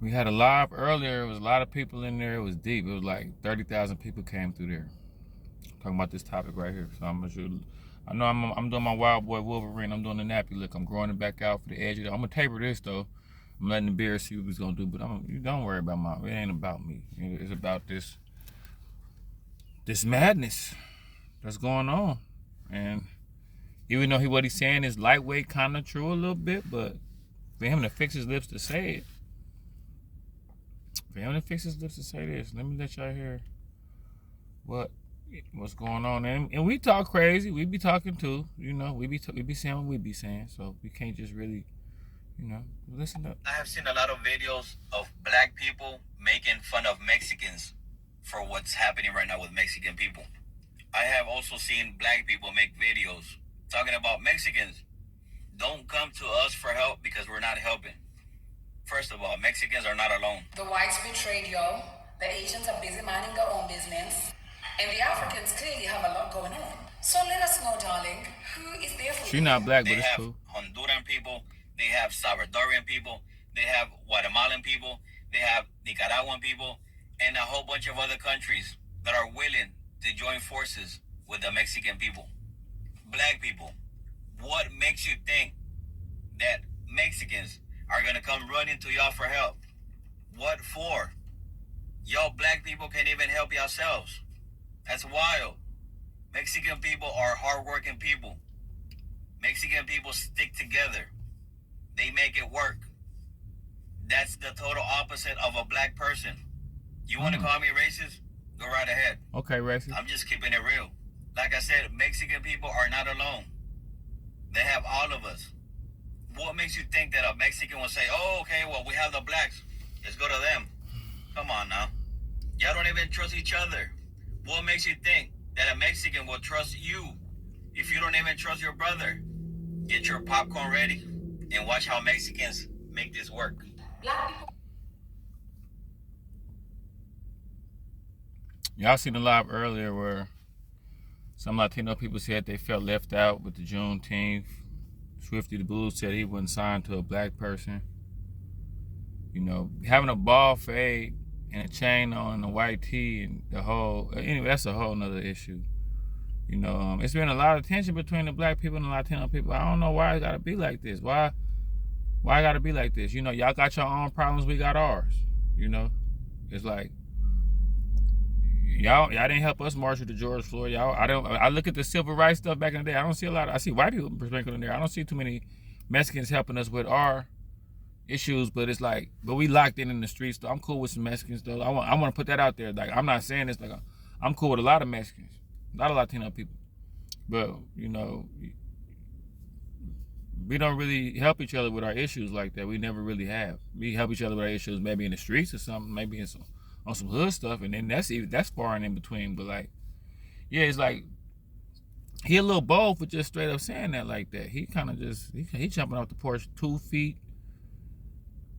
We had a live earlier. It was a lot of people in there. It was deep. It was like 30,000 people came through there. Talking about this topic right here. So I'm gonna shoot. I know I'm doing my Wild Boy Wolverine. I'm doing the nappy look. I'm growing it back out for the edge of it. I'm gonna taper this though. I'm letting the beard see what he's gonna do. But you don't worry about it ain't about me. It's about this madness that's going on. And even though what he's saying is lightweight, kind of true a little bit, but for him to fix his lips to say it, let me let y'all hear what's going on. And we talk crazy. We be talking too. We be saying what we be saying. So we can't just really, listen up. I have seen a lot of videos of black people making fun of Mexicans for what's happening right now with Mexican people. I have also seen black people make videos talking about Mexicans. Don't come to us for help because we're not helping. First of all, Mexicans are not alone. The whites betrayed y'all. The Asians are busy minding their own business. And the Africans clearly have a lot going on. So let us know, darling, who is there for you? She's not black, but it's cool. They have Honduran people. They have Salvadorian people. They have Guatemalan people. They have Nicaraguan people. And a whole bunch of other countries that are willing to join forces with the Mexican people. Black people, what makes you think that Mexicans are going to come running to y'all for help? What for? Y'all black people can't even help yourselves. That's wild. Mexican people are hardworking people. Mexican people stick together. They make it work. That's the total opposite of a black person. You want to call me racist? Go right ahead. Okay, racist. I'm just keeping it real. Like I said, Mexican people are not alone. They have all of us. What makes you think that a Mexican will say, oh, okay, well, we have the blacks. Let's go to them. Come on now. Y'all don't even trust each other. What makes you think that a Mexican will trust you if you don't even trust your brother? Get your popcorn ready and watch how Mexicans make this work. Y'all seen the live earlier where some Latino people said they felt left out with the Juneteenth. Swifty the Blues said he wasn't signed to a black person. Having a ball fade and a chain on, a white tee, and anyway, that's a whole nother issue. It's been a lot of tension between the black people and the Latino people. I don't know why it gotta be like this. Why it gotta be like this? Y'all got your own problems, we got ours. It's like y'all didn't help us march with the George Floyd. I look at the civil rights stuff back in the day. I see white people sprinkled in there. I don't see too many Mexicans helping us with our issues, but it's like, we locked in the streets. So I'm cool with some Mexicans though. I want to put that out there. Like, I'm not saying this, like, I'm cool with a lot of Mexicans, a lot of Latino people, but we don't really help each other with our issues like that. We never really have. We help each other with our issues maybe in the streets or something, maybe on some hood stuff, and then that's far and in between. But like, yeah, it's like he a little bold for just straight up saying that like that. He kind of just he jumping off the porch 2 feet.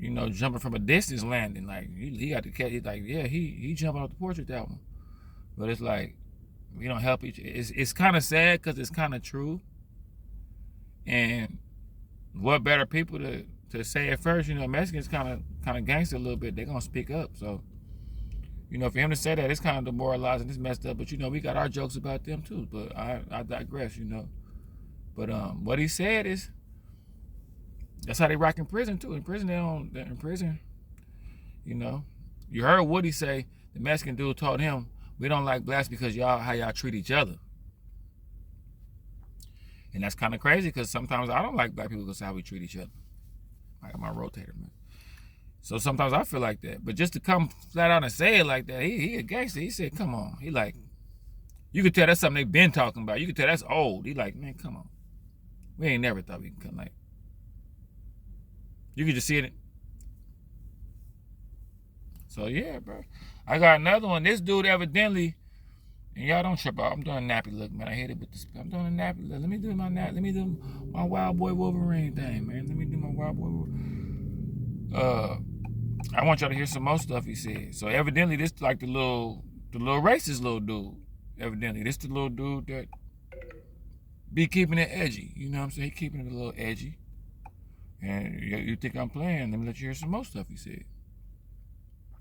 Jumping from a distance landing. Like, he got to catch it. Like, yeah, he jumping off the porch with that one. But it's like, we don't help each other. It's kind of sad because it's kind of true. And what better people to say it first? Mexicans kind of gangster a little bit. They're going to speak up. So, for him to say that, it's kind of demoralizing. It's messed up. But, we got our jokes about them too. But I digress, But what he said is, that's how they rock in prison too. In prison, You heard Woody say, the Mexican dude told him, we don't like blacks because how y'all treat each other. And that's kind of crazy because sometimes I don't like black people because how we treat each other. I got my rotator, man. So sometimes I feel like that. But just to come flat out and say it like that, he a gangster. He said, come on. He like, you could tell that's something they've been talking about. You could tell that's old. He like, man, come on. We ain't never thought we could come like. You can just see it. So yeah, bro. I got another one. This dude evidently, and y'all don't trip out. I'm doing a nappy look, man. I hit it with this. I'm doing a nappy look. Let me do my Wild Boy Wolverine thing, man. Let me do my Wild Boy Wolverine. I want y'all to hear some more stuff he said. So evidently this like the little racist little dude. Evidently this the little dude that be keeping it edgy. You know what I'm saying? He keeping it a little edgy. And you think I'm playing? Let me let you hear some more stuff he said.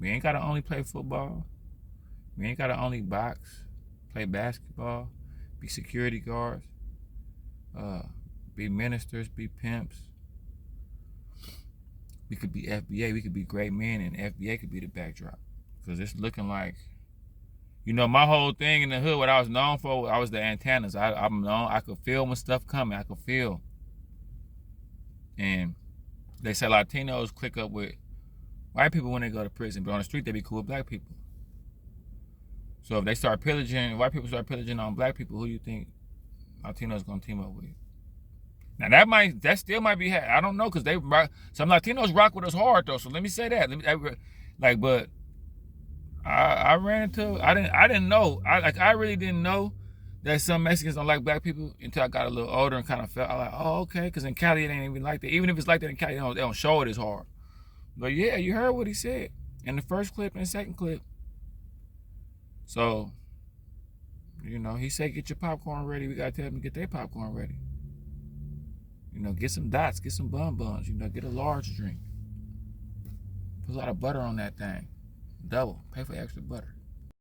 We ain't gotta only play football. We ain't gotta only box, play basketball, be security guards, be ministers, be pimps. We could be FBA, we could be great men, and FBA could be the backdrop. Because it's looking like, you know, my whole thing in the hood, what I was known for, I was the antennas. I'm known, I could feel when stuff coming, I could feel. And they say Latinos click up with white people when they go to prison, but on the street they be cool with black people. So if they start pillaging, white people start pillaging on black people, who do you think Latinos gonna team up with? Now that still might be, I don't know, because some Latinos rock with us hard though. So let me say that. But I ran into, I didn't know, I really didn't know that some Mexicans don't like black people until I got a little older and kind of felt, I like, oh, okay, because in Cali it ain't even like that. Even if it's like that in Cali, they don't show it as hard. But yeah, you heard what he said in the first clip and the second clip. So, you know, he said, get your popcorn ready. We got to tell them to get their popcorn ready. You know, get some dots, get some bonbons, you know, get a large drink. Put a lot of butter on that thing. Double, pay for extra butter.